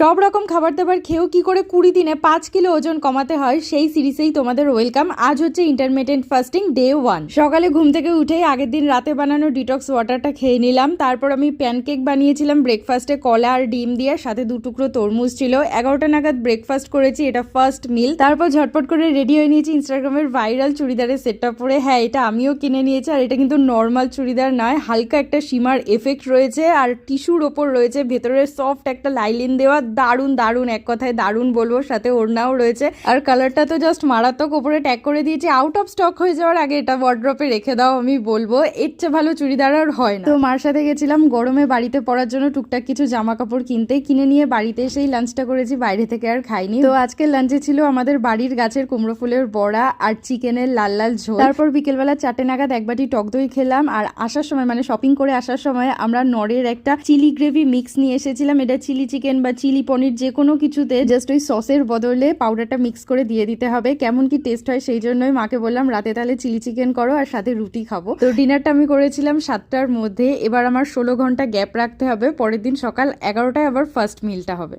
সব রকম খাবার দাবার খেয়েও কি করে 20 দিনে 5 কিলো ওজন কমাতে হয় সেই সিরিজেই তোমাদের ওয়েলকাম। আজ হচ্ছে ইন্টারমিটেন্ট ফাস্টিং ডে 1। সকালে ঘুম থেকে উঠেই আগের দিন রাতে বানানো ডিটক্স ওয়াটারটা খেয়ে নিলাম। তারপর আমি প্যানকেক বানিয়েছিলাম ব্রেকফাস্টে, কলা আর ডিম দিয়ে, সাথে 2 টুকরো তরমুজ ছিল। 11টা নাগাদ ব্রেকফাস্ট করেছি, এটা ফার্স্ট মিল। তারপর ঝটপট করে রেডি হয়ে নিয়েছি ইনস্টাগ্রামের ভাইরাল চুড়িদারের সেটটা পরে। হ্যাঁ, এটা আমিও কিনে নিয়েছি, আর এটা কিন্তু নর্মাল চুড়িদার নয়, হালকা একটা সীমার এফেক্ট রয়েছে আর টিস্যুর ওপর রয়েছে ভেতরের সফট একটা লাইলিন দেওয়া। দারুণ দারুণ, এক কথায় দারুণ বলবো। সাথে ওড়নাও রয়েছে, আর কালারটা তো জাস্ট মারাত্মক। ওপরে ট্যাগ করে দিয়েছি আউট অফ স্টক হয়ে যাওয়ার আগে এটা ওয়ার্ড্রপে রেখে দাও, আমি বলবো এর চেয়ে ভালো চুড়িদার আর হয় না। তো মার সাথে গেছিলাম গরমে বাড়িতে পরার জন্য টুকটাক কিছু জামা কাপড় কিনে নিয়ে বাড়িতে এসেই লাঞ্চটা করেছি, বাইরে থেকে আর খাইনি। তো আজকের লাঞ্চে ছিল আমাদের বাড়ির গাছের কুমড়ো ফুলের বড়া আর চিকেনের লাল লাল ঝোল। তারপর বিকেলবেলা 4টে নাগাদ এক বাটি টক দই খেলাম। আর আসার সময়, মানে শপিং করে আসার সময়, আমরা নরের একটা চিলি গ্রেভি মিক্স নিয়ে এসেছিলাম। এটা চিলি চিকেন বা চিলি পনির যে কোনো কিছুতে জাস্ট ওই সসের বদলে পাউডারটা মিক্স করে দিয়ে দিতে হবে। কেমন কি টেস্ট হয় সেই জন্যই মাকে বললাম রাতে তাহলে চিলি চিকেন করো আর সাথে রুটি খাবো। তো ডিনারটা আমি করেছিলাম 7টার মধ্যে। এবার আমার 16 ঘন্টা গ্যাপ রাখতে হবে, পরের দিন সকাল 11টায় আবার ফার্স্ট মিলটা হবে।